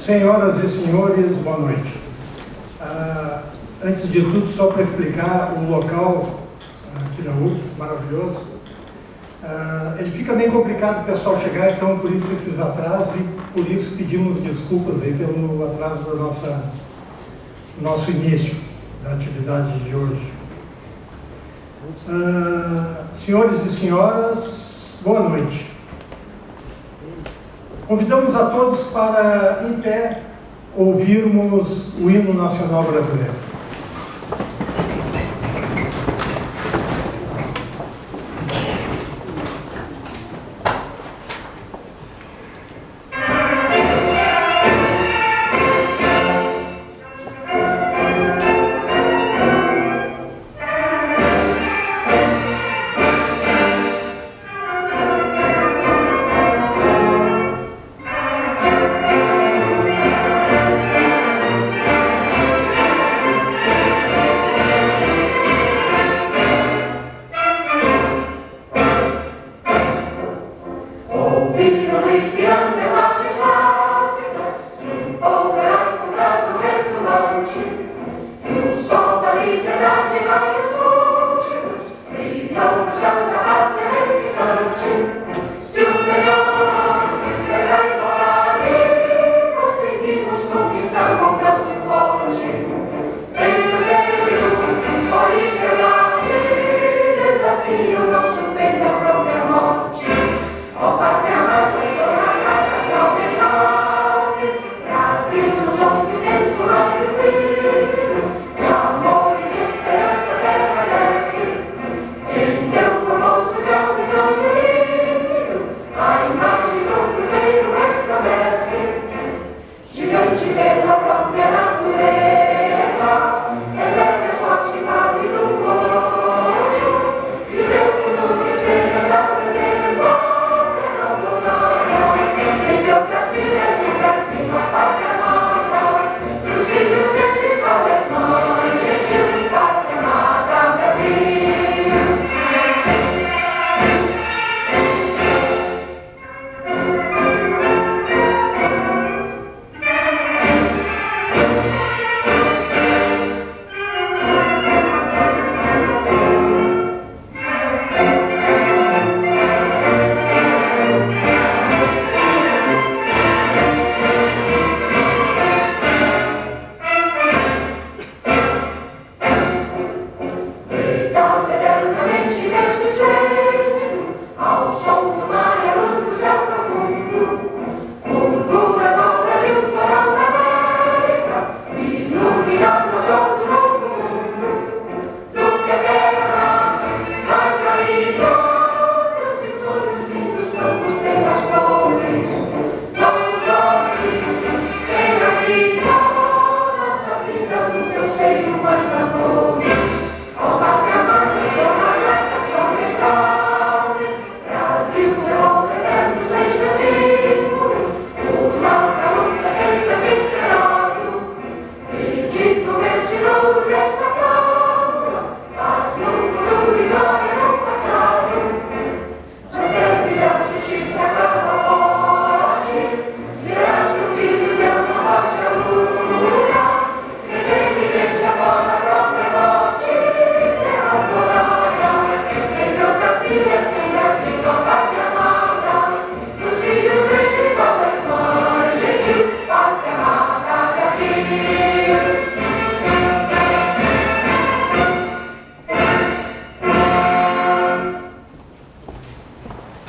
Senhoras e senhores, boa noite. Antes de tudo, só para explicar o local aqui da UFRGS, maravilhoso. Ele fica meio complicado o pessoal chegar, então por isso esses atrasos e por isso pedimos desculpas aí pelo atraso do nosso início da atividade de hoje. Senhores e senhoras, boa noite. Convidamos a todos para, em pé, ouvirmos o hino nacional brasileiro.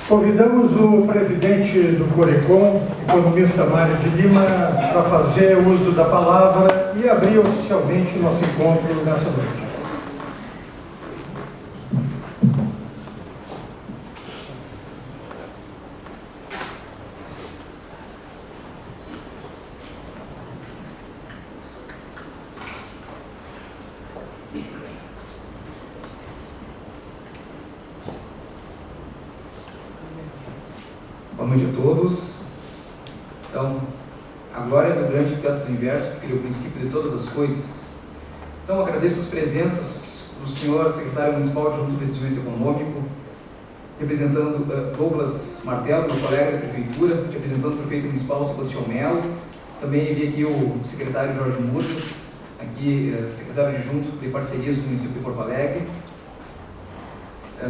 Convidamos o presidente do Corecon, economista Mário de Lima, para fazer uso da palavra e abrir oficialmente o nosso encontro nessa noite. Boa noite a todos. Então, a glória do grande arquiteto do universo, porque ele é o princípio de todas as coisas. Então, agradeço as presenças do senhor secretário municipal de Junto de Desenvolvimento Econômico, representando Douglas Martelo, meu colega da prefeitura, representando o prefeito municipal Sebastião Melo, Também vi aqui o secretário Jorge Murgas, aqui, secretário adjunto de parcerias do município de Porto Alegre.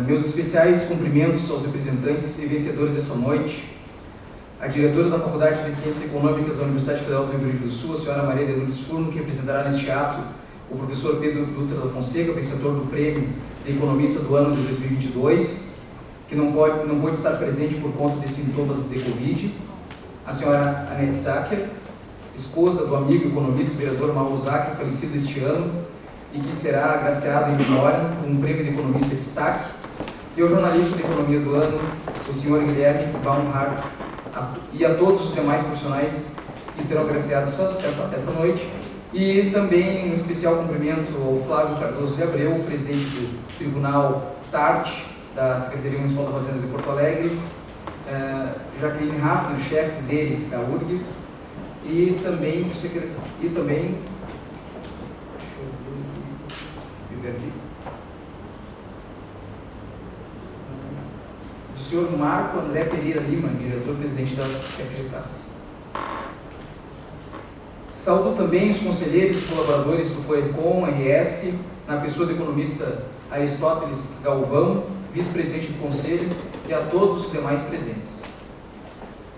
Meus especiais cumprimentos aos representantes e vencedores dessa noite, a diretora da Faculdade de Ciências Econômicas da Universidade Federal do Rio Grande do Sul, a senhora Maria de Lourdes Furno, que representará neste ato o professor Pedro Dutra da Fonseca, vencedor do Prêmio de Economista do ano de 2022, que não pôde estar presente por conta de sintomas de Covid, a senhora Anete Sacker, esposa do amigo economista e vereador Mauro Sacker, falecido este ano, e que será agraciado em memória com um Prêmio de Economista de Destaque, e o jornalista de Economia do ano, o senhor Guilherme Baumhart, e a todos os demais profissionais que serão agraciados esta noite, e também um especial cumprimento ao Flávio Cardoso de Abreu, presidente do Tribunal TART, da Secretaria Municipal da Fazenda de Porto Alegre, Jacqueline Hafner, chefe dele, da URGS, e também do senhor Marco André Pereira Lima, diretor-presidente da FGTAS. Saúdo também os conselheiros e colaboradores do COECOM, RS, na pessoa do economista Aristóteles Galvão, vice-presidente do Conselho, e a todos os demais presentes.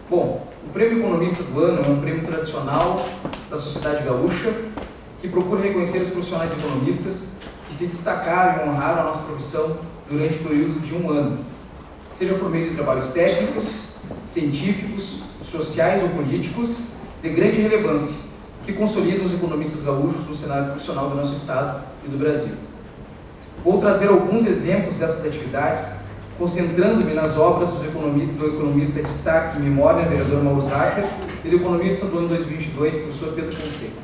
Bom, o Prêmio Economista do Ano é um prêmio tradicional da sociedade gaúcha que procura reconhecer os profissionais economistas que se destacaram e honraram a nossa profissão durante o período de um ano, seja por meio de trabalhos técnicos, científicos, sociais ou políticos de grande relevância, que consolidam os economistas gaúchos no cenário profissional do nosso Estado e do Brasil. Vou trazer alguns exemplos dessas atividades, concentrando-me nas obras do economista de destaque em memória, vereador Mauro Sacker, e do economista do ano 2022, professor Pedro Fonseca.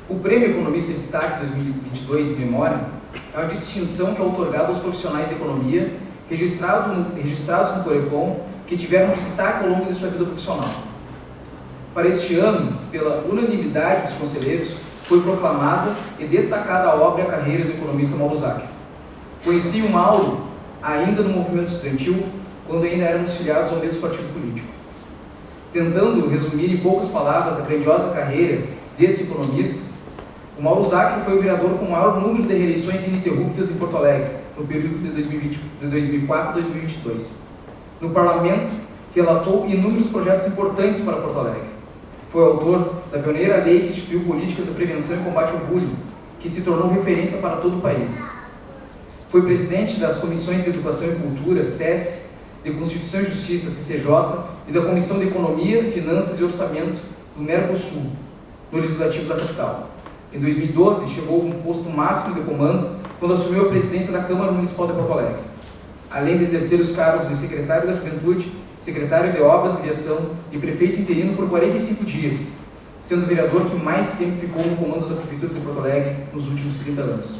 O Prêmio Economista de Destaque 2022 em memória é uma distinção que é outorgada aos profissionais de economia registrados no CORECOM que tiveram destaque ao longo de sua vida profissional. Para este ano, pela unanimidade dos conselheiros, foi proclamada e destacada a obra e a carreira do economista Mauro Sacker. Conheci o Mauro ainda no movimento estudantil, quando ainda éramos filiados ao mesmo partido político. Tentando resumir em poucas palavras a grandiosa carreira desse economista, o Mauro Sacker foi o vereador com o maior número de reeleições ininterruptas em Porto Alegre, no período de 2004 a 2022. No Parlamento, relatou inúmeros projetos importantes para Porto Alegre. Foi autor da pioneira lei que instituiu políticas de prevenção e combate ao bullying, que se tornou referência para todo o país. Foi presidente das Comissões de Educação e Cultura, SESC, de Constituição e Justiça, CCJ, e da Comissão de Economia, Finanças e Orçamento do Mercosul, no Legislativo da capital. Em 2012, chegou a um posto máximo de comando quando assumiu a presidência da Câmara Municipal de Porto Alegre, além de exercer os cargos de secretário da Juventude, secretário de Obras e Viação e prefeito interino por 45 dias, sendo o vereador que mais tempo ficou no comando da Prefeitura de Porto Alegre nos últimos 30 anos.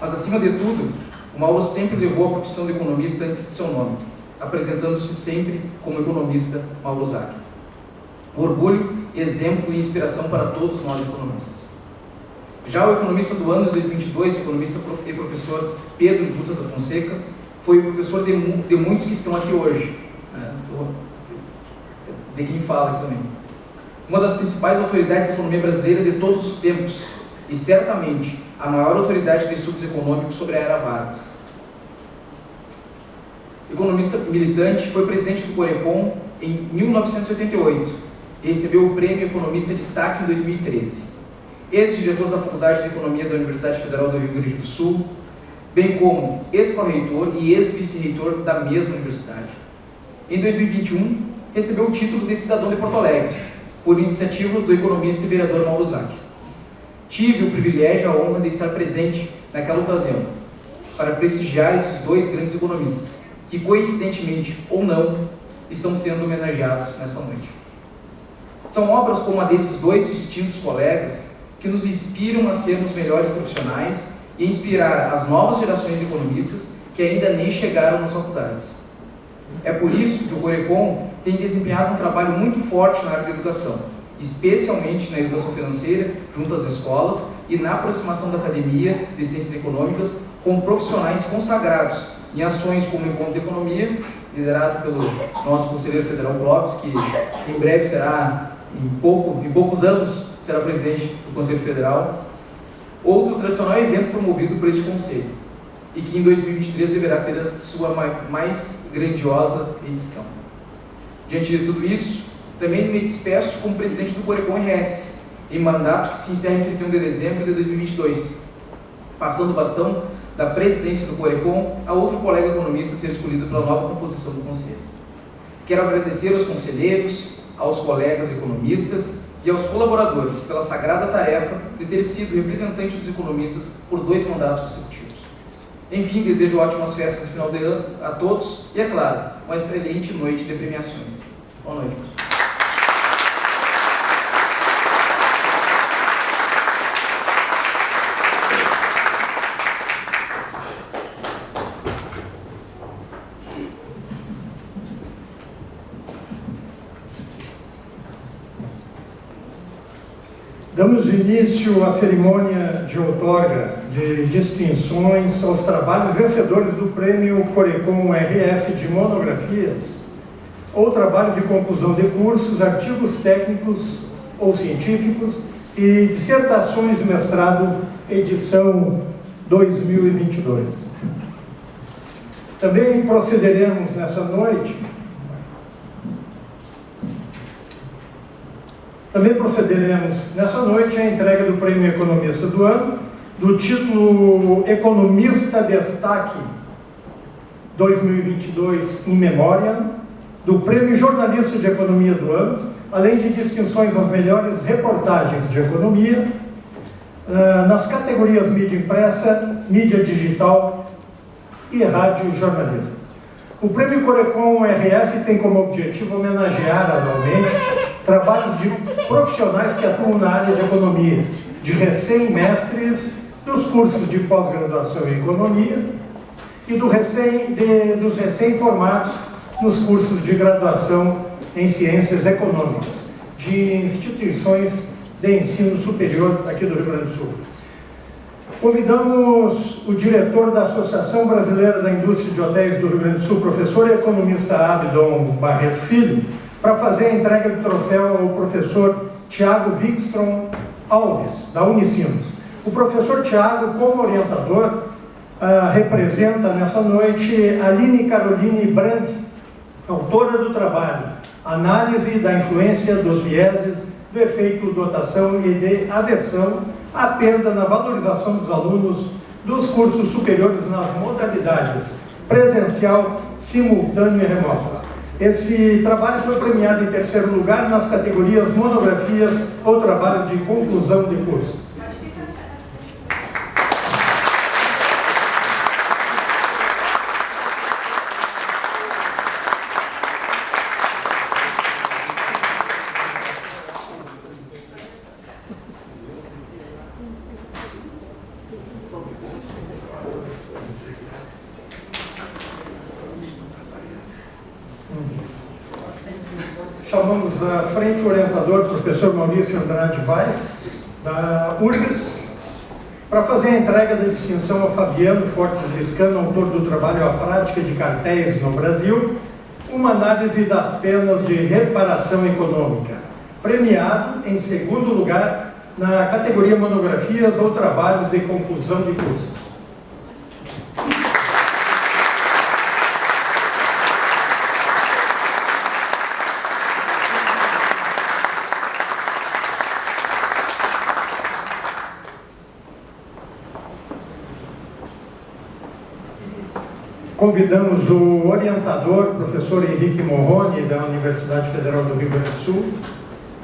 Mas, acima de tudo, o Mauro sempre levou a profissão de economista antes de seu nome, apresentando-se sempre como economista Mauro Sacker. Orgulho, exemplo e inspiração para todos nós economistas. Já o economista do ano de 2022, o economista e professor Pedro Dutra da Fonseca, foi o professor de muitos que estão aqui hoje, de quem fala aqui também. Uma das principais autoridades da economia brasileira de todos os tempos, e certamente a maior autoridade de estudos econômicos sobre a era Vargas. Economista militante, foi presidente do CORECOM em 1988 e recebeu o Prêmio Economista de Destaque em 2013. Ex-diretor da Faculdade de Economia da Universidade Federal do Rio Grande do Sul, bem como ex-pró-reitor e ex-vice-reitor da mesma universidade. Em 2021, recebeu o título de cidadão de Porto Alegre, por iniciativa do economista e vereador Mauro Sacker. Tive o privilégio e a honra de estar presente naquela ocasião, para prestigiar esses dois grandes economistas, que coincidentemente ou não, estão sendo homenageados nessa noite. São obras como a desses dois distintos colegas que nos inspiram a sermos melhores profissionais e inspirar as novas gerações de economistas que ainda nem chegaram nas faculdades. É por isso que o CORECOM tem desempenhado um trabalho muito forte na área da educação, especialmente na educação financeira, junto às escolas e na aproximação da academia de ciências econômicas com profissionais consagrados em ações como o Encontro de Economia, liderado pelo nosso conselheiro federal Clóvis, que em breve será em poucos anos, será presidente do Conselho Federal. Outro tradicional evento promovido por este Conselho, e que em 2023 deverá ter a sua mais grandiosa edição. Diante de tudo isso, também me despeço como presidente do Corecon RS, em mandato que se encerra em 31 de dezembro de 2022, passando o bastão da presidência do Corecon a outro colega economista a ser escolhido pela nova composição do Conselho. Quero agradecer aos conselheiros, aos colegas economistas e aos colaboradores pela sagrada tarefa de ter sido representante dos economistas por 2 mandatos consecutivos. Enfim, desejo ótimas festas de final de ano a todos e, é claro, uma excelente noite de premiações. Boa noite. Damos início à cerimônia de outorga de distinções aos trabalhos vencedores do Prêmio Corecon RS de monografias ou trabalho de conclusão de cursos, artigos técnicos ou científicos e dissertações de mestrado, edição 2022. Também procederemos nessa noite à entrega do Prêmio Economista do Ano, do título Economista Destaque 2022 in Memoriam, do Prêmio Jornalista de Economia do Ano, além de distinções às melhores reportagens de economia, nas categorias mídia impressa, mídia digital e rádio jornalismo. O Prêmio Corecon RS tem como objetivo homenagear anualmente trabalhos de profissionais que atuam na área de economia, de recém-mestres dos cursos de pós-graduação em economia e dos recém-formados nos cursos de graduação em ciências econômicas, de instituições de ensino superior aqui do Rio Grande do Sul. Convidamos o diretor da Associação Brasileira da Indústria de Hotéis do Rio Grande do Sul, professor e economista Abdon Barreto Filho, para fazer a entrega do troféu ao professor Tiago Wikstrom Alves, da Unicinos. O professor Tiago, como orientador, representa nessa noite Aline Caroline Brandt, autora do trabalho Análise da influência dos vieses do efeito dotação e de aversão à perda na valorização dos alunos dos cursos superiores nas modalidades presencial, simultâneo e remoto. Esse trabalho foi premiado em 3º lugar nas categorias monografias ou trabalhos de conclusão de curso. Chamamos à frente o orientador, professor Maurício Andrade Vaz, da URGS, para fazer a entrega da distinção a Fabiano Fortes Liscano, autor do trabalho A Prática de Cartéis no Brasil, uma análise das penas de reparação econômica, premiado em 2º lugar na categoria monografias ou trabalhos de conclusão de cursos. Convidamos o orientador, professor Henrique Morrone, da Universidade Federal do Rio Grande do Sul,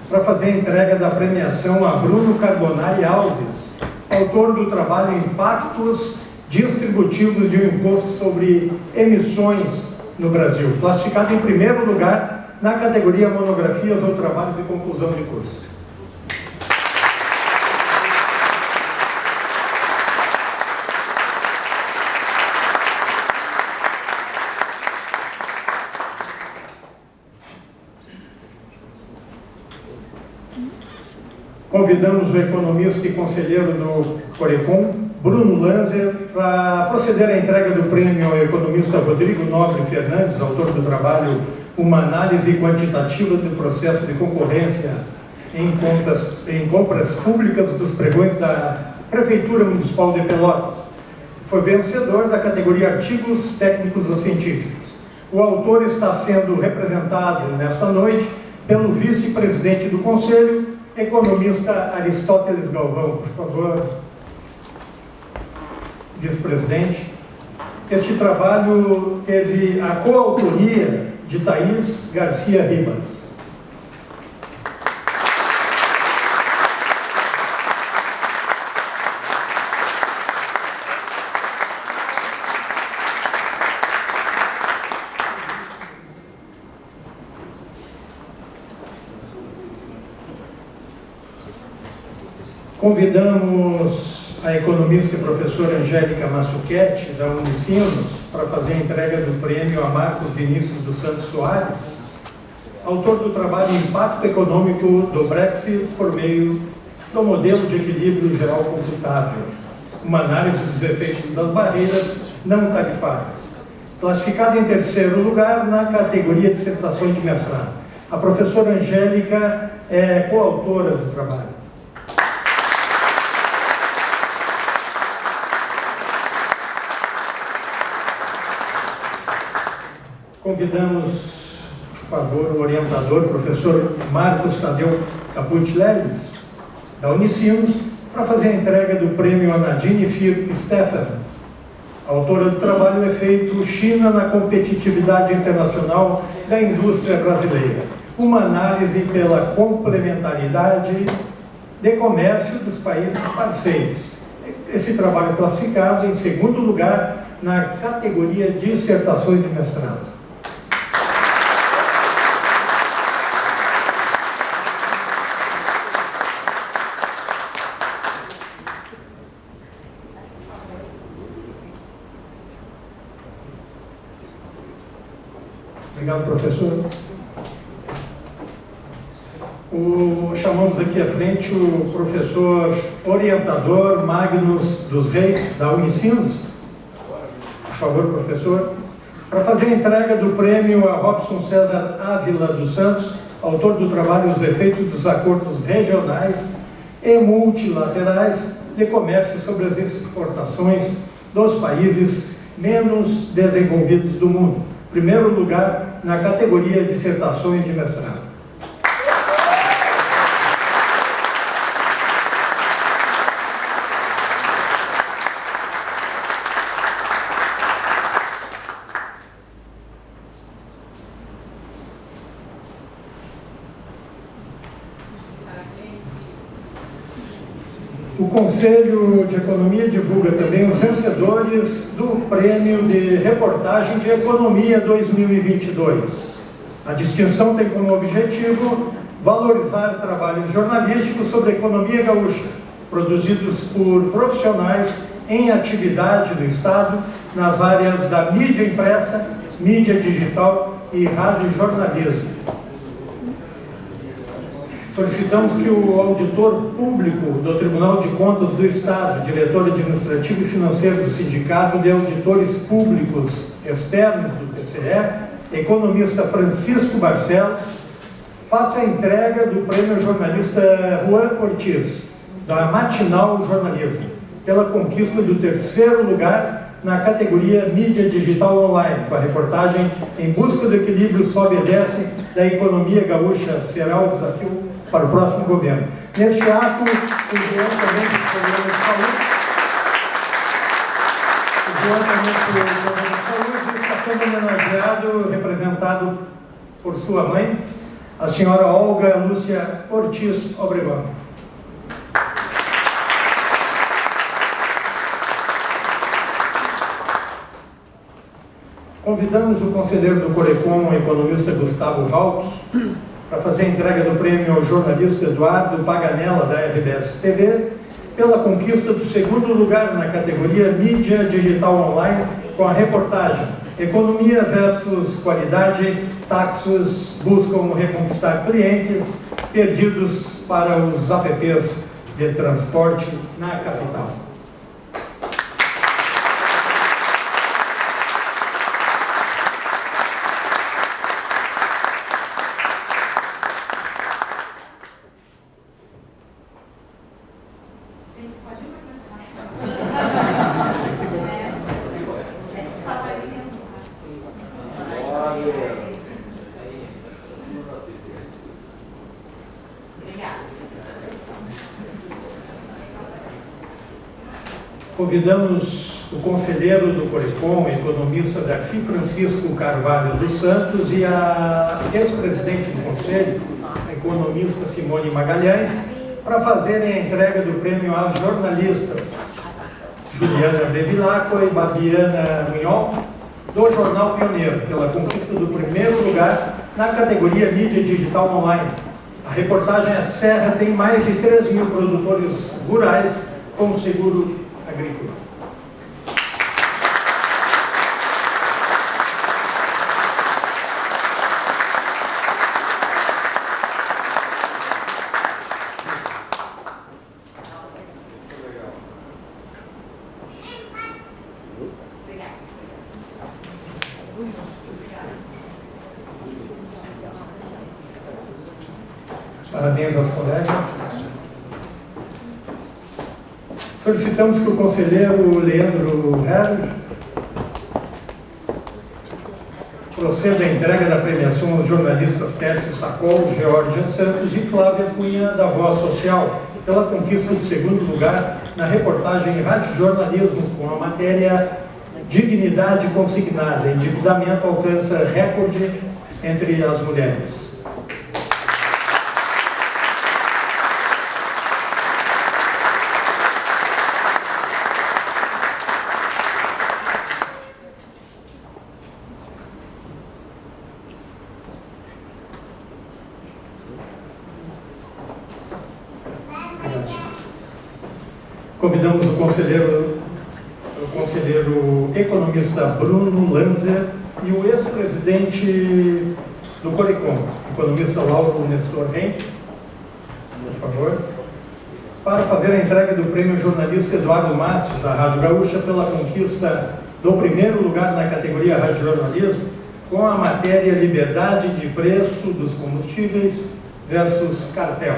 para fazer a entrega da premiação a Bruno Carbonari Alves, autor do trabalho Impactos Distributivos de um Imposto sobre Emissões no Brasil, classificado em 1º lugar na categoria Monografias ou Trabalhos de Conclusão de Curso. Convidamos o economista e conselheiro do Corecon, Bruno Lanzer, para proceder à entrega do prêmio ao economista Rodrigo Nobre Fernandes, autor do trabalho uma análise quantitativa do processo de concorrência em compras públicas dos pregões da Prefeitura Municipal de Pelotas. Foi vencedor da categoria Artigos Técnicos ou Científicos. O autor está sendo representado nesta noite pelo vice-presidente do Conselho, economista Aristóteles Galvão. Por favor, vice-presidente. Este trabalho teve a coautoria de Thaís Garcia Ribas. Convidamos a economista e professora Angélica Massuchetti, da Unicinos, para fazer a entrega do prêmio a Marcos Vinícius dos Santos Soares, autor do trabalho Impacto Econômico do Brexit por meio do modelo de equilíbrio geral computável, uma análise dos efeitos das barreiras não tarifárias, classificada em terceiro lugar na categoria dissertações de mestrado. A professora Angélica é coautora do trabalho. Convidamos, por favor, o orientador, professor Marcos Tadeu Capucci Leles, da Unicinos, para fazer a entrega do prêmio a Nadine Stephan, autora do trabalho Efeito China na Competitividade Internacional da Indústria Brasileira, uma análise pela complementaridade de comércio dos países parceiros. Esse trabalho classificado em segundo lugar na categoria Dissertações de Mestrado. Obrigado, professor. Chamamos aqui à frente o professor orientador Magnus dos Reis, da Unicinos. Por favor, professor. Para fazer a entrega do prêmio a Robson César Ávila dos Santos, autor do trabalho Os Efeitos dos Acordos Regionais e Multilaterais de Comércio sobre as Exportações dos Países menos desenvolvidos do mundo. Primeiro lugar na categoria Dissertações de Mestrado. O Conselho de Economia divulga também os vencedores do Prêmio de Reportagem de Economia 2022. A distinção tem como objetivo valorizar trabalhos jornalísticos sobre a economia gaúcha, produzidos por profissionais em atividade no Estado, nas áreas da mídia impressa, mídia digital e radiojornalismo. Solicitamos que o auditor público do Tribunal de Contas do Estado, diretor administrativo e financeiro do Sindicato de Auditores Públicos Externos do TCE, economista Francisco Barcelos, faça a entrega do prêmio jornalista Juan Ortiz, da Matinal Jornalismo, pela conquista do terceiro lugar na categoria Mídia Digital Online, com a reportagem Em Busca do Equilíbrio Sobe e Desce da Economia Gaúcha será o desafio para o próximo governo. Neste ato, o João também do Programa de Saúde, está sendo homenageado, representado por sua mãe, a senhora Olga Lúcia Ortiz Obregón. Convidamos o conselheiro do Corecon, o economista Gustavo Rauch, para fazer a entrega do prêmio ao jornalista Eduardo Paganella, da RBS TV, pela conquista do segundo lugar na categoria Mídia Digital Online, com a reportagem Economia versus Qualidade, táxis buscam reconquistar clientes perdidos para os apps de transporte na capital. Convidamos o conselheiro do Corecon, economista Darcy Francisco Carvalho dos Santos, e a ex-presidente do Conselho, a economista Simone Magalhães, para fazerem a entrega do prêmio às jornalistas Juliana Bevilacqua e Babiana Munhol, do Jornal Pioneiro, pela conquista do primeiro lugar na categoria Mídia Digital Online. A reportagem A Serra tem mais de 3.000 produtores rurais com seguro agrícola. Parabéns aos colegas. Solicitamos que o conselheiro Leandro Herr proceda à entrega da premiação aos jornalistas Tércio Sacol, Georgia Santos e Flávia Cunha, da Voz Social, pela conquista do segundo lugar na reportagem Rádio Jornalismo, com a matéria Dignidade Consignada. Endividamento alcança recorde entre as mulheres. Convidamos o conselheiro economista Bruno Lanzer e o ex-presidente do Corecon, economista Lauro Nestor Henk, por favor, para fazer a entrega do prêmio jornalista Eduardo Matos, da Rádio Gaúcha, pela conquista do primeiro lugar na categoria Rádio Jornalismo, com a matéria Liberdade de Preço dos Combustíveis versus Cartel.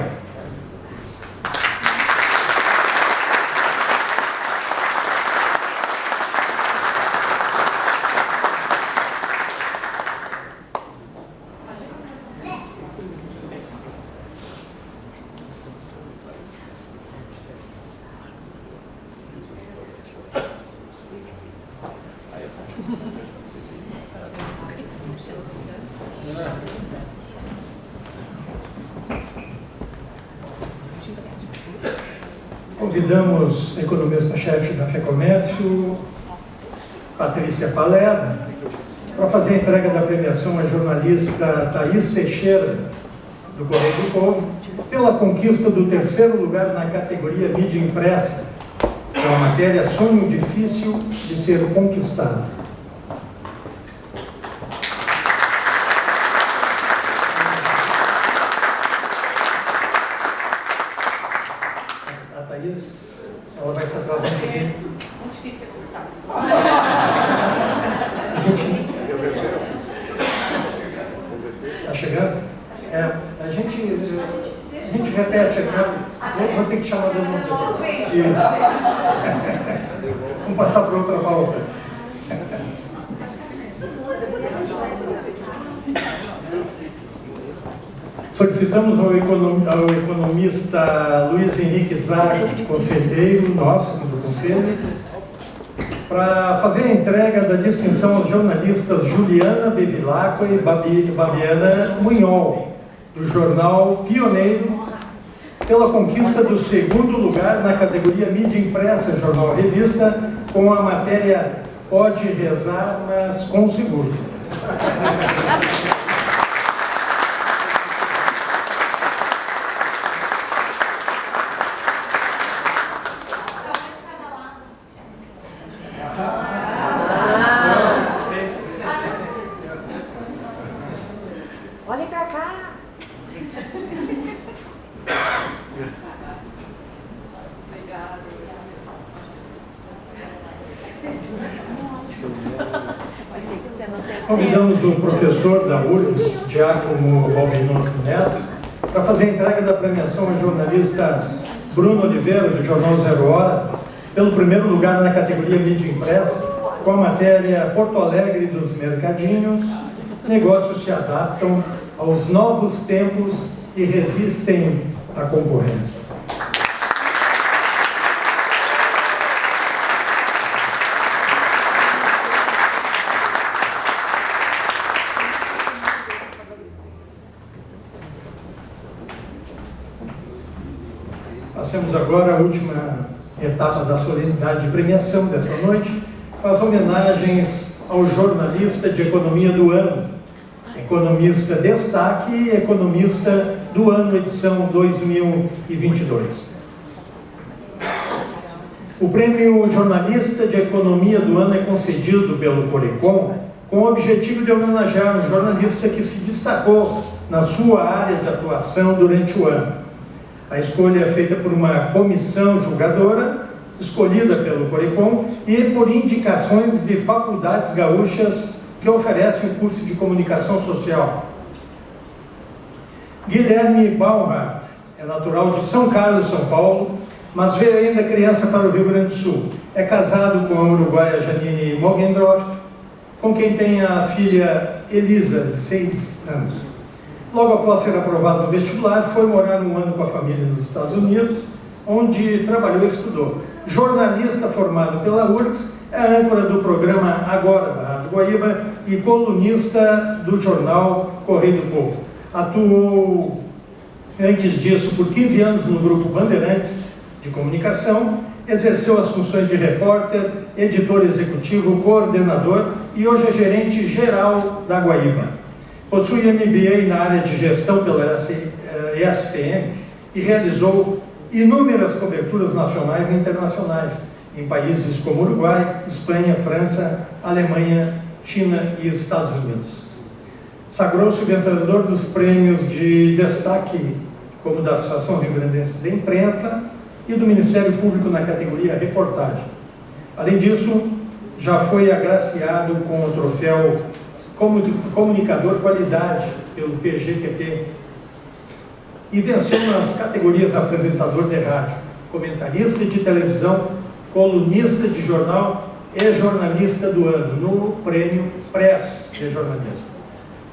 Convidamos a economista-chefe da FEComércio, Patrícia Palermo, para fazer a entrega da premiação à jornalista Thaís Teixeira, do Correio do Povo, pela conquista do terceiro lugar na categoria Mídia Impressa, com a matéria Sonho Difícil de Ser Conquistado. Ela vai se atrasar um pouquinho. Muito difícil ser conquistado. Está chegando? A gente repete aqui. Vou ter que chamar de novo. Vamos passar para outra pauta. Solicitamos ao economista Luiz Henrique Zago, conselheiro nosso do Conselho, para fazer a entrega da distinção aos jornalistas Juliana Bevilacqua e Babiana Munhol, do jornal Pioneiro, pela conquista do segundo lugar na categoria Mídia Impressa, jornal Revista, com a matéria Pode Rezar, mas com seguro. Olha pra cá. Convidamos o professor da URGS, Giacomo Balbinotto Neto, para fazer a entrega da premiação ao jornalista Bruno Oliveira, do Jornal Zero Hora, pelo primeiro lugar na categoria Mídia Impressa, com a matéria Porto Alegre dos Mercadinhos. Negócios se adaptam aos novos tempos e resistem à concorrência. Passemos agora a última etapa da solenidade de premiação dessa noite, com as homenagens ao jornalista de economia do ano, economista destaque e economista do ano, edição 2022. O prêmio Jornalista de Economia do Ano é concedido pelo Corecon com o objetivo de homenagear um jornalista que se destacou na sua área de atuação durante o ano. A escolha é feita por uma comissão julgadora, escolhida pelo Corecon, e por indicações de faculdades gaúchas que oferecem o curso de comunicação social. Guilherme Baumhardt é natural de São Carlos, São Paulo, mas veio ainda criança para o Rio Grande do Sul. É casado com a uruguaia Janine Mogendorf, com quem tem a filha Elisa, de 6 anos. Logo após ser aprovado no vestibular, foi morar um ano com a família nos Estados Unidos, onde trabalhou e estudou. Jornalista formado pela URGS, é âncora do programa Agora, da Rádio Guaíba, e colunista do jornal Correio do Povo. Atuou, antes disso, por 15 anos no Grupo Bandeirantes de Comunicação, exerceu as funções de repórter, editor executivo, coordenador e hoje é gerente geral da Guaíba. Possui MBA na área de gestão pela ESPM e realizou inúmeras coberturas nacionais e internacionais em países como Uruguai, Espanha, França, Alemanha, China e Estados Unidos. Sagrou-se vencedor dos prêmios de destaque, como da Associação Rio Grandense de Imprensa e do Ministério Público na categoria reportagem. Além disso, já foi agraciado com o troféu Comunicador Qualidade pelo PGQP e venceu nas categorias apresentador de rádio, comentarista de televisão, colunista de jornal e jornalista do ano, no prêmio Press de jornalismo.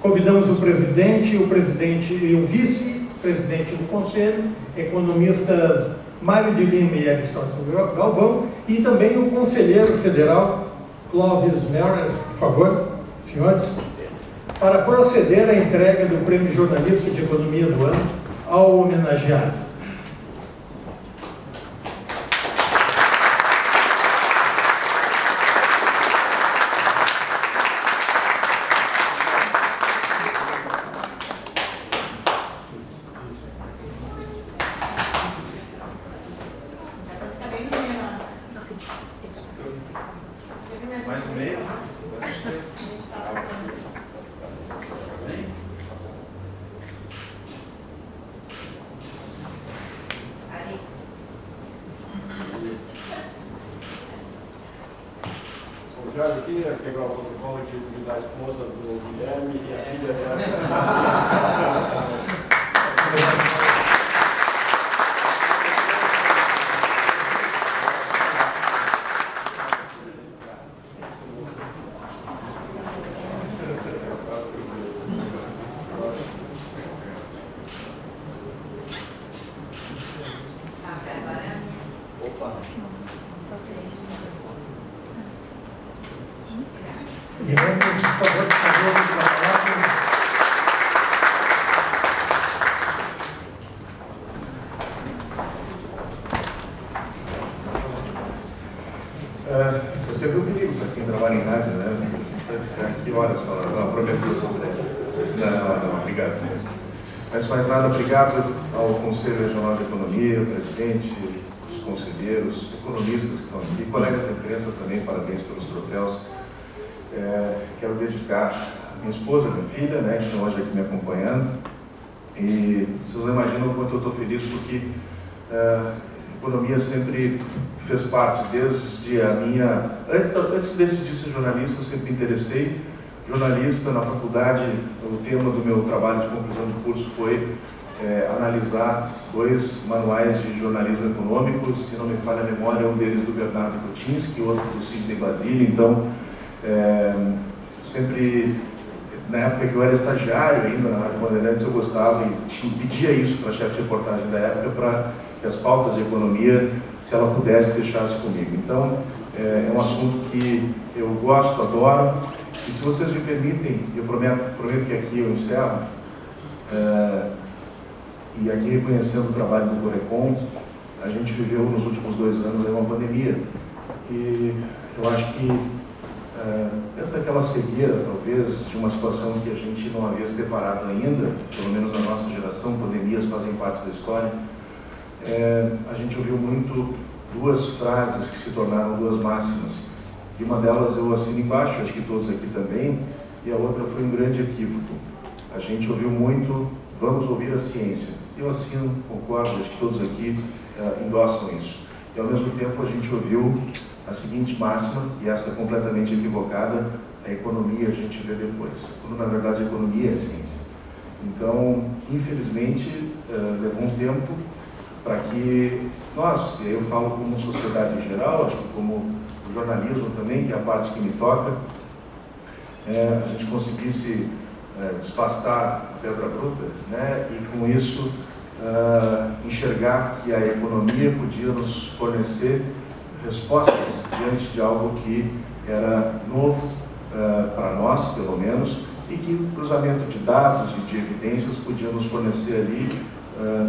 Convidamos o presidente e o vice-presidente do conselho, economistas Mário de Lima e Aristóteles Galvão, e também o conselheiro federal Clóvis Merner, por favor, senhores, para proceder à entrega do Prêmio Jornalista de Economia do Ano ao homenageado. Aqui, pegar o protocolo aqui da esposa do Guilherme e a filha dela. Guilherme, por favor, É sempre um perigo para quem trabalha em rádio, né? Vai ficar aqui horas falando, não, prometo sobre não, obrigado. Mas mais nada, obrigado ao Conselho Regional de Economia, o presidente, os conselheiros, economistas que estão aqui, colegas da imprensa também, parabéns pelos troféus. Quero dedicar a minha esposa, a minha filha, né, que estão hoje aqui me acompanhando. E vocês não imaginam o quanto eu estou feliz, porque a economia sempre fez parte, desde a minha... Antes de decidir ser jornalista, eu sempre me interessei. Jornalista, na faculdade, o tema do meu trabalho de conclusão de curso foi analisar 2 manuais de jornalismo econômico, se não me falha a memória, um deles do Bernardo Kuczynski, outro do Sidney Basile. Então, sempre, na época que eu era estagiário ainda na Rádio Bandeirantes, eu gostava e pedia isso para a chefe de reportagem da época, para que as pautas de economia, se ela pudesse, deixasse comigo. Então, é um assunto que eu gosto, adoro, e se vocês me permitem, eu prometo que aqui eu encerro, e aqui reconhecendo o trabalho do Corecon, a gente viveu nos últimos 2 anos uma pandemia e eu acho que dentro daquela cegueira, talvez, de uma situação que a gente não havia se deparado ainda, pelo menos na nossa geração, pandemias fazem parte da história, a gente ouviu muito 2 frases que se tornaram 2 máximas. E uma delas eu assino embaixo, acho que todos aqui também, e a outra foi um grande equívoco. A gente ouviu muito, vamos ouvir a ciência. Eu assino, concordo, acho que todos aqui endossam isso. E ao mesmo tempo a gente ouviu a seguinte máxima, e essa é completamente equivocada: a economia a gente vê depois, quando na verdade a economia é a ciência. Então, infelizmente, levou um tempo para que nós, e aí eu falo como sociedade em geral, acho que como o jornalismo também, que é a parte que me toca, a gente conseguisse despastar a pedra bruta, né, e com isso enxergar que a economia podia nos fornecer respostas diante de algo que era novo para nós, pelo menos, e que o cruzamento de dados e de evidências podia nos fornecer ali,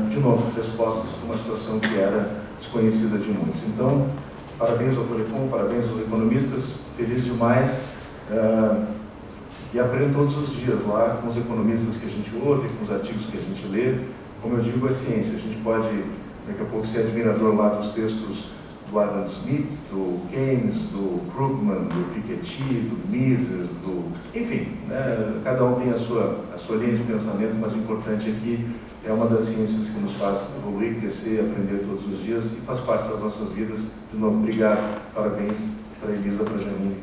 de novo, respostas para uma situação que era desconhecida de muitos. Então, parabéns ao Policom, parabéns aos economistas, feliz demais, e aprendo todos os dias lá com os economistas que a gente ouve, com os artigos que a gente lê. Como eu digo, é ciência. A gente pode, daqui a pouco, ser admirador lá dos textos do Adam Smith, do Keynes, do Krugman, do Piketty, do Mises, enfim, né? Cada um tem a sua linha de pensamento, mas o importante é que é uma das ciências que nos faz evoluir, crescer, aprender todos os dias e faz parte das nossas vidas. De novo, obrigado, parabéns para a Elisa, para a Janine.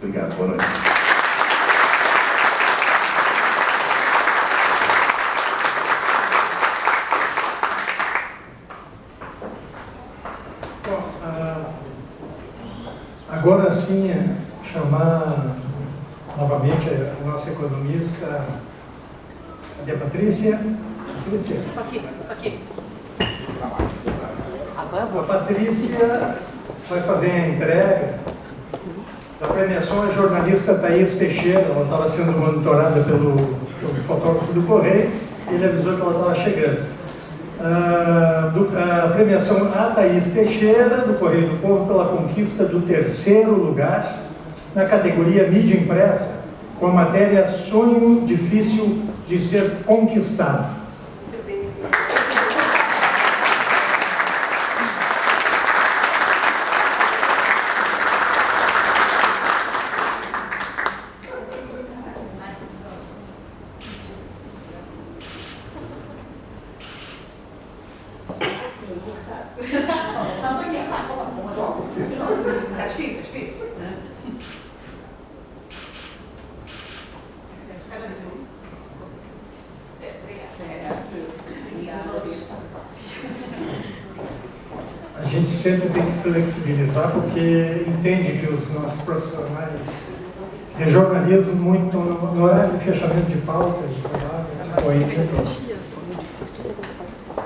Obrigado, boa noite. Agora sim, chamar novamente a nossa economista, a Patrícia. Patrícia. Aqui. Agora eu vou. A Patrícia vai fazer a entrega da premiação à jornalista Thaís Teixeira. Ela estava sendo monitorada pelo fotógrafo do Correio e ele avisou que ela estava chegando. A premiação a Thaís Teixeira, do Correio do Povo, pela conquista do 3º lugar na categoria mídia impressa, com a matéria Sonho Difícil de Ser Conquistado. Tá difícil. A gente sempre tem que flexibilizar, porque entende que os nossos profissionais de jornalismo muito no horário de fechamento de pautas, de trabalho,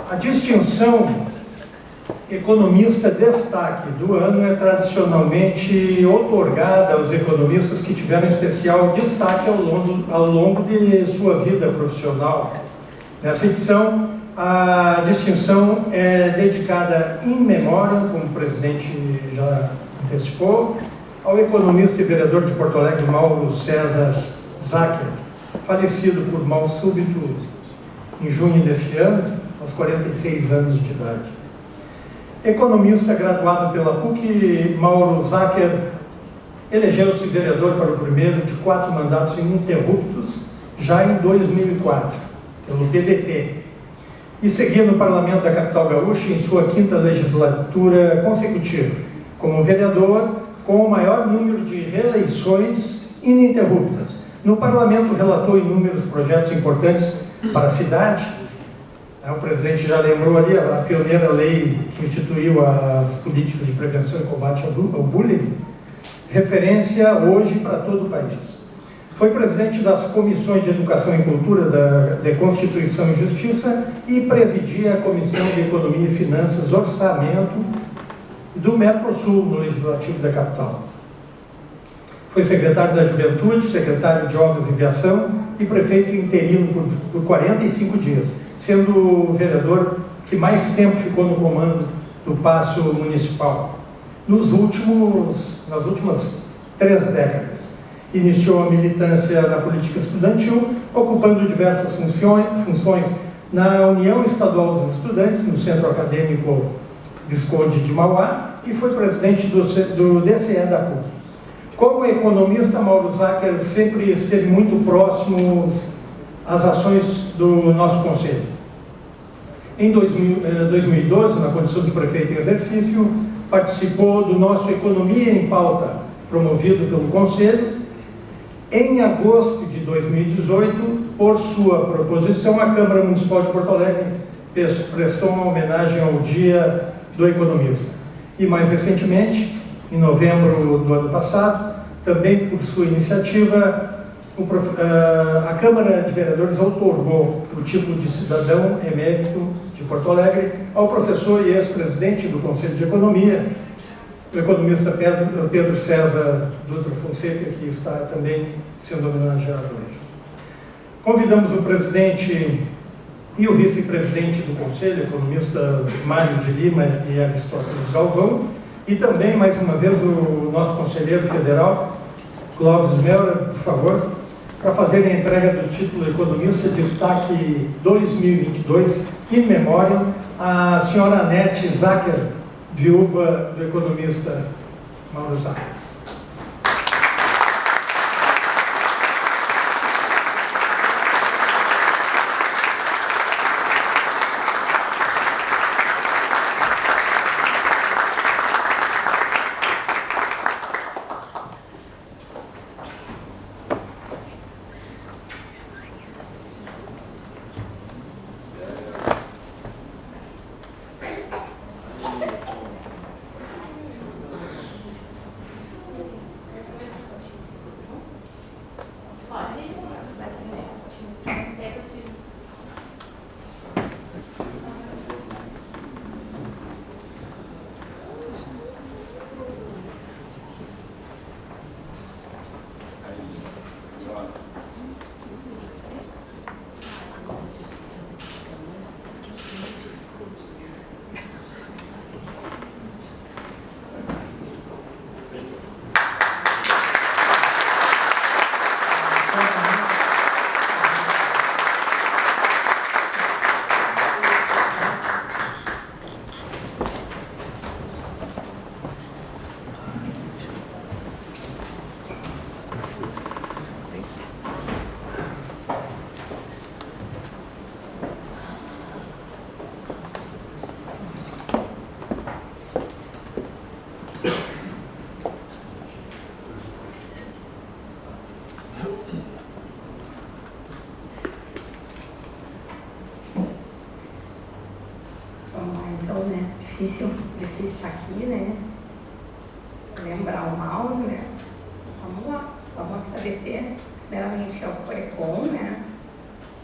a distinção economista destaque do ano é tradicionalmente otorgada aos economistas que tiveram especial destaque ao longo de sua vida profissional. Nessa edição, a distinção é dedicada in memoriam, como o presidente já antecipou, ao economista e vereador de Porto Alegre, Mauro César Zacher, falecido por mal súbito em junho deste ano, aos 46 anos de idade. Economista graduado pela PUC, Mauro Zacher elegeu-se vereador para o primeiro de 4 mandatos ininterruptos, já em 2004, pelo PDT, e seguia no Parlamento da capital gaúcha em sua 5ª legislatura consecutiva, como vereador com o maior número de reeleições ininterruptas. No Parlamento relatou inúmeros projetos importantes para a cidade. O presidente já lembrou ali a pioneira lei que instituiu as políticas de prevenção e combate ao bullying, referência hoje para todo o país. Foi presidente das comissões de Educação e Cultura de Constituição e Justiça e presidia a Comissão de Economia e Finanças, Orçamento do Mercosul, no Legislativo da capital. Foi secretário da Juventude, secretário de Obras e Viação e prefeito interino por 45 dias, sendo o vereador que mais tempo ficou no comando do Paço Municipal nas últimas 3 décadas. Iniciou a militância na política estudantil, ocupando diversas funções na União Estadual dos Estudantes, no Centro Acadêmico Visconde de Mauá, e foi presidente do DCE da PUC. Como economista, Mauro Zacher sempre esteve muito próximo às ações do nosso conselho. Em 2012, na condição de prefeito em exercício, participou do nosso Economia em Pauta, promovido pelo conselho. Em agosto de 2018, por sua proposição, a Câmara Municipal de Porto Alegre prestou uma homenagem ao Dia do Economista. E mais recentemente, em novembro do ano passado, também por sua iniciativa, a Câmara de Vereadores outorgou o título de cidadão emérito de Porto Alegre ao professor e ex-presidente do Conselho de Economia, o economista Pedro César Dutra Fonseca, que está também sendo homenageado hoje. Convidamos o presidente e o vice-presidente do Conselho, economista Mário de Lima e Aristóteles Galvão, e também, mais uma vez, o nosso conselheiro federal, Clóvis Melra, por favor, para fazer a entrega do título economista, destaque 2022, in memoriam, a senhora Anete Zacher, viúva do economista Mauro Zacher. Difícil estar aqui, né? Lembrar o Mauro, né? Vamos lá, vamos agradecer primeiramente ao Corecon, né?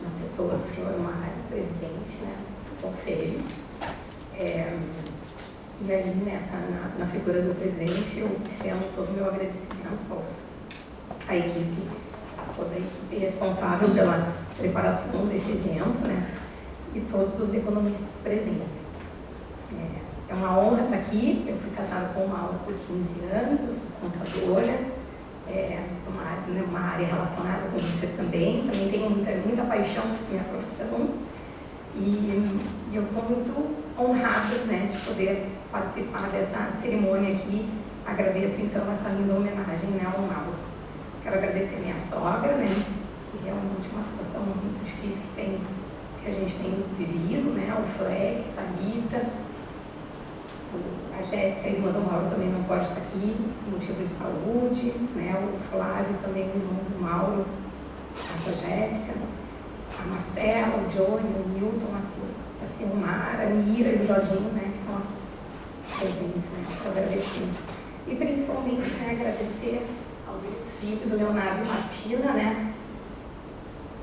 Na pessoa do senhor Mário, presidente, né? Do conselho. E aí, na figura do presidente, eu estendo todo o meu agradecimento à equipe, a toda a equipe responsável pela preparação desse evento, né? E todos os economistas presentes. É uma honra estar aqui. Eu fui casada com o Mauro por 15 anos, eu sou contadora, uma área relacionada com vocês também tenho muita paixão por minha profissão e eu estou muito honrada, né, de poder participar dessa cerimônia aqui. Agradeço então essa linda homenagem, né, ao Mauro. Quero agradecer a minha sogra, né, que realmente é uma situação muito difícil que a gente tem vivido, né, o Fleck, a Thalita. A Jéssica, irmã do Mauro, também não pode estar aqui, por motivo de saúde, né? O Flávio também, o irmão do Mauro, a Jéssica, a Marcela, o Johnny, o Milton, a Silmara, a Mira e o Jorginho, né? Que estão aqui presentes, né? Para agradecer. E principalmente, né, agradecer aos meus filhos, o Leonardo e Martina, né?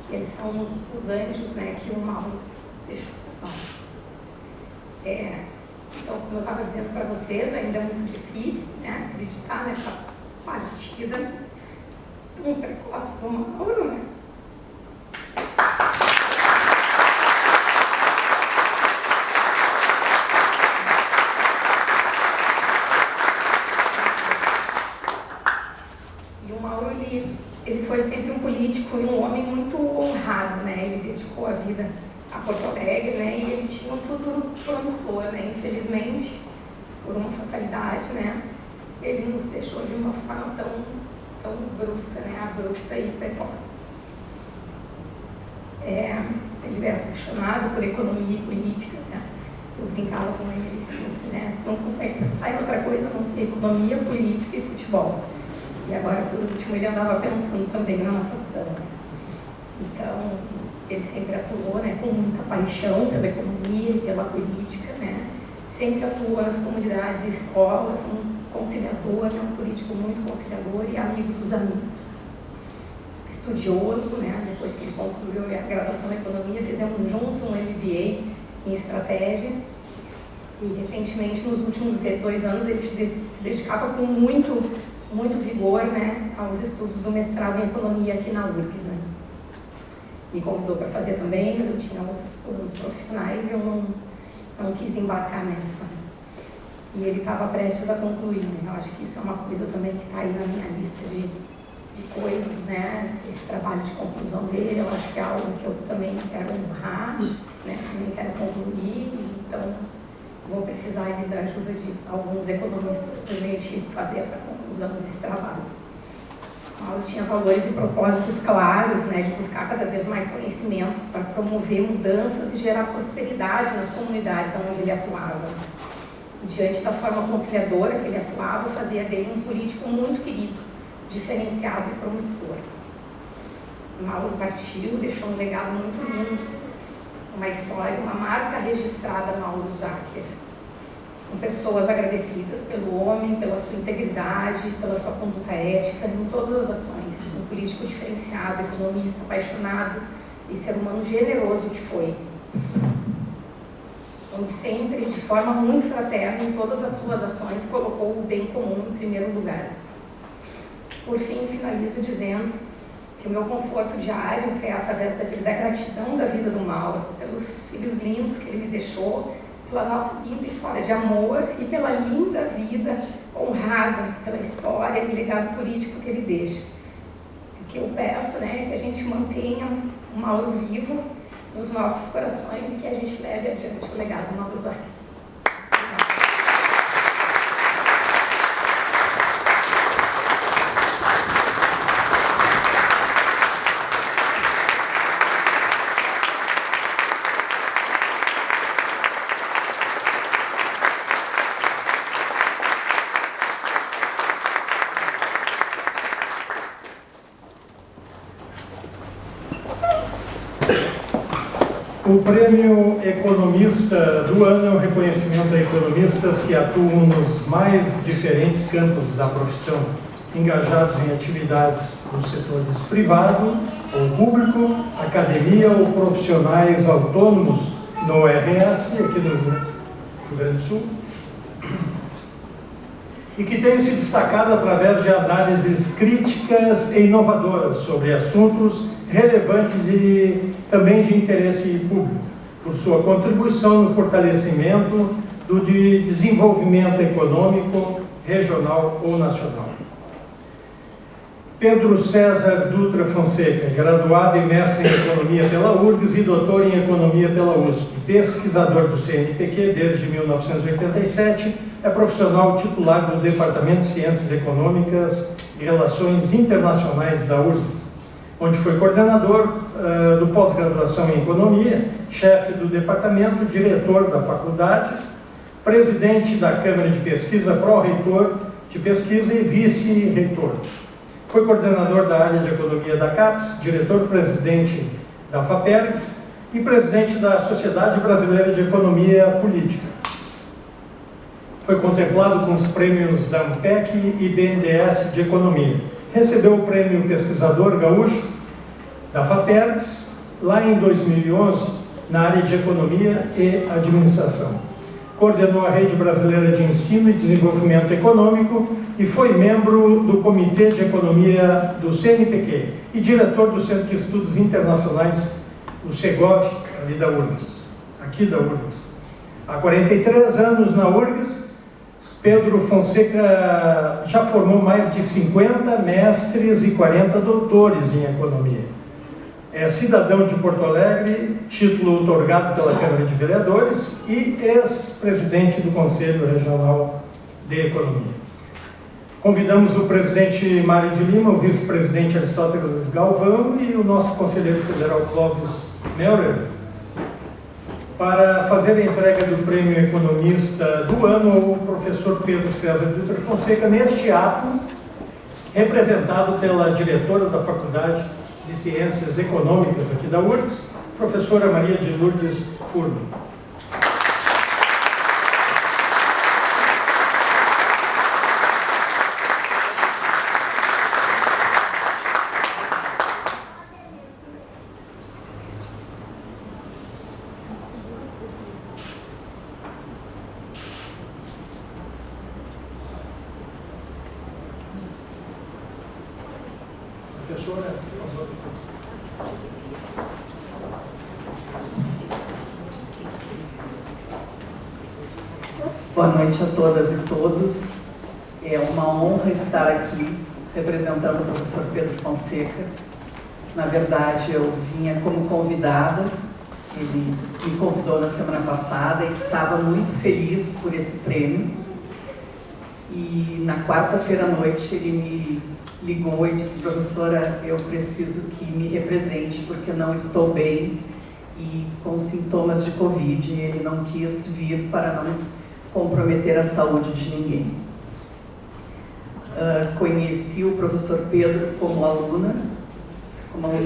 Que eles são os anjos, né? Que o Mauro deixou para nós. Então, como eu estava dizendo para vocês, ainda é muito difícil, né, acreditar nessa partida tão precoce do Mauro, né? futuro promissor, né? Infelizmente, por uma fatalidade, né? Ele nos deixou de uma forma tão brusca, né? Abrupta e precoce. Ele era apaixonado por economia e política, né? Eu brincava com ele sempre, né? Tu não consegue pensar em outra coisa a não ser economia, política e futebol. E agora, por último, ele andava pensando também na natação. Então, ele sempre atuou, né, com muita paixão pela economia e pela política, né? Sempre atuou nas comunidades e escolas, um conciliador, né, um político muito conciliador e amigo dos amigos. Estudioso, né? Depois que ele concluiu a graduação em economia, fizemos juntos um MBA em estratégia. E recentemente, nos últimos 2 anos, ele se dedicava com muito vigor, né, aos estudos do mestrado em economia aqui na URGS, né? Me convidou para fazer também, mas eu tinha outros planos profissionais e eu não quis embarcar nessa. E ele estava prestes a concluir, né? Eu acho que isso é uma coisa também que está aí na minha lista de coisas, né? Esse trabalho de conclusão dele, eu acho que é algo que eu também quero honrar, né? Também quero concluir, então vou precisar da ajuda de alguns economistas para a gente fazer essa conclusão desse trabalho. Mauro tinha valores e propósitos claros, né, de buscar cada vez mais conhecimento para promover mudanças e gerar prosperidade nas comunidades onde ele atuava. E, diante da forma conciliadora que ele atuava, fazia dele um político muito querido, diferenciado e promissor. Mauro partiu, deixou um legado muito lindo, uma história, uma marca registrada Mauro Zacher, com pessoas agradecidas pelo homem, pela sua integridade, pela sua conduta ética, em todas as ações. Um político diferenciado, economista, apaixonado e ser humano generoso que foi. Onde sempre, de forma muito fraterna, em todas as suas ações, colocou o bem comum em primeiro lugar. Por fim, finalizo dizendo que o meu conforto diário é através da gratidão da vida do Mauro, pelos filhos lindos que ele me deixou, pela nossa linda história de amor e pela linda vida honrada pela história e legado político que ele deixa. O que eu peço, né, é que a gente mantenha o Mauro vivo nos nossos corações e que a gente leve adiante o legado do Mauro Zacher. O Prêmio Economista do Ano é um reconhecimento a economistas que atuam nos mais diferentes campos da profissão, engajados em atividades nos setores privado ou público, academia ou profissionais autônomos no RS, aqui no Rio Grande do Sul, e que têm se destacado através de análises críticas e inovadoras sobre assuntos relevantes e também de interesse público, por sua contribuição no fortalecimento do desenvolvimento econômico, regional ou nacional. Pedro César Dutra Fonseca, graduado e mestre em Economia pela URGS e doutor em Economia pela USP, pesquisador do CNPq desde 1987, é profissional titular do Departamento de Ciências Econômicas e Relações Internacionais da URGS, onde foi coordenador do pós-graduação em Economia, chefe do departamento, diretor da faculdade, presidente da Câmara de Pesquisa, pró-reitor de pesquisa e vice-reitor. Foi coordenador da área de Economia da CAPES, diretor-presidente da FAPERGS e presidente da Sociedade Brasileira de Economia Política. Foi contemplado com os prêmios da ANPEC e BNDES de Economia. Recebeu o prêmio Pesquisador Gaúcho da FAPERGS, lá em 2011, na área de Economia e Administração. Coordenou a Rede Brasileira de Ensino e Desenvolvimento Econômico e foi membro do Comitê de Economia do CNPq e diretor do Centro de Estudos Internacionais, o CEGOV, ali da URGS, aqui da URGS. Há 43 anos na URGS, Pedro Fonseca já formou mais de 50 mestres e 40 doutores em economia. é cidadão de Porto Alegre, título otorgado pela Câmara de Vereadores e ex-presidente do Conselho Regional de Economia. Convidamos o presidente Mário de Lima, o vice-presidente Aristóteles Galvão e o nosso conselheiro federal Clóvis Melrer para fazer a entrega do Prêmio Economista do Ano ao professor Pedro César Dutra Fonseca, neste ato, representado pela diretora da Faculdade de Ciências Econômicas aqui da URGS, professora Maria de Lourdes Furno. Professora, por favor. Boa noite a todas e todos. É uma honra estar aqui representando o professor Pedro Fonseca. Na verdade, eu vinha como convidada, ele me convidou na semana passada e estava muito feliz por esse prêmio. E na quarta-feira à noite ele me ligou e disse: professora, eu preciso que me represente porque não estou bem e com sintomas de Covid. E ele não quis vir para não comprometer a saúde de ninguém. Conheci o professor Pedro como aluna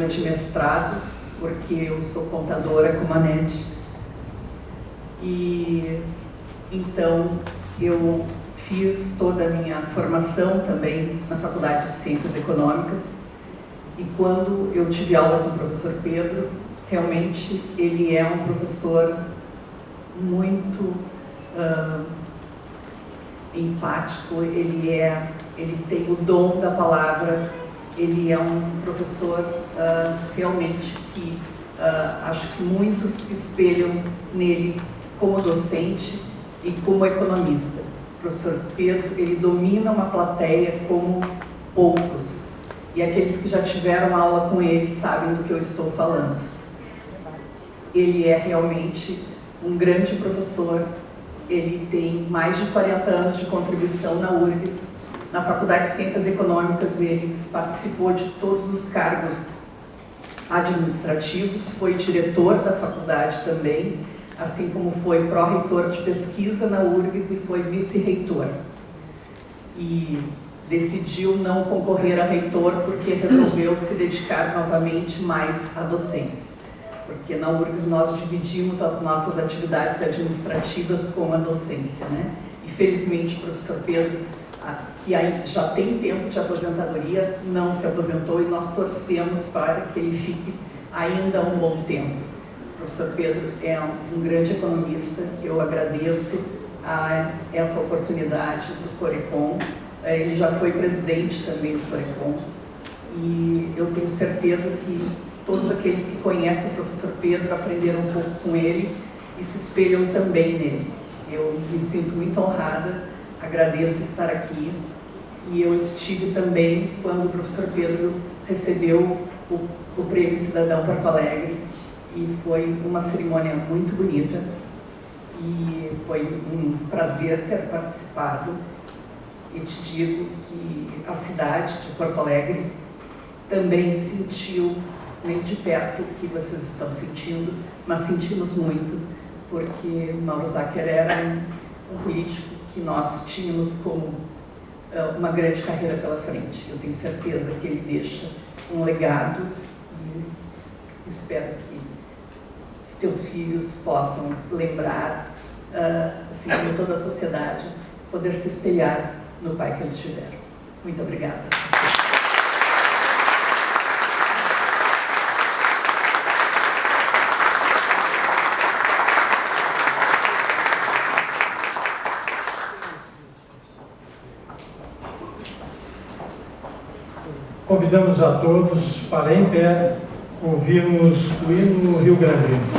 de mestrado, porque eu sou contadora com a NET. E então eu fiz toda a minha formação também na Faculdade de Ciências Econômicas, e quando eu tive aula com o professor Pedro, realmente ele é um professor muito empático, ele tem o dom da palavra, ele é um professor realmente que acho que muitos se espelham nele como docente e como economista. O professor Pedro, ele domina uma plateia como poucos, e aqueles que já tiveram aula com ele sabem do que eu estou falando. Ele é realmente um grande professor, ele tem mais de 40 anos de contribuição na URGS, na Faculdade de Ciências Econômicas ele participou de todos os cargos administrativos, foi diretor da faculdade também, assim como foi pró-reitor de pesquisa na URGS e foi vice-reitor. E decidiu não concorrer a reitor porque resolveu se dedicar novamente mais à docência. Porque na URGS nós dividimos as nossas atividades administrativas com a docência, né? E felizmente o professor Pedro, que já tem tempo de aposentadoria, não se aposentou e nós torcemos para que ele fique ainda um bom tempo. O professor Pedro é um grande economista, eu agradeço a essa oportunidade do Corecon. Ele já foi presidente também do Corecon e eu tenho certeza que todos aqueles que conhecem o professor Pedro aprenderam um pouco com ele e se espelham também nele. Eu me sinto muito honrada, agradeço estar aqui e eu estive também quando o professor Pedro recebeu o Prêmio Cidadão Porto Alegre. E foi uma cerimônia muito bonita e foi um prazer ter participado. E te digo que a cidade de Porto Alegre também sentiu, nem de perto, o que vocês estão sentindo, mas sentimos muito, porque Mauro Zacher era um político que nós tínhamos como uma grande carreira pela frente. Eu tenho certeza que ele deixa um legado e espero que os teus filhos possam lembrar, assim como toda a sociedade, poder se espelhar no pai que eles tiveram. Muito obrigada. Convidamos a todos para, em pé, ouvirmos o hino rio-grandense.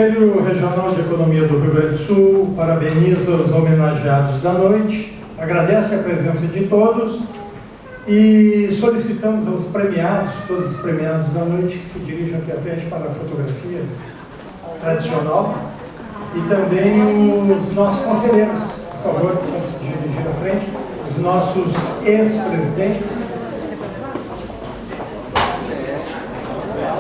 Conselho Regional de Economia do Rio Grande do Sul parabeniza os homenageados da noite, agradece a presença de todos e solicitamos aos premiados, todos os premiados da noite, que se dirijam aqui à frente para a fotografia tradicional e também os nossos conselheiros, por favor, vão se dirigir à frente, os nossos ex-presidentes.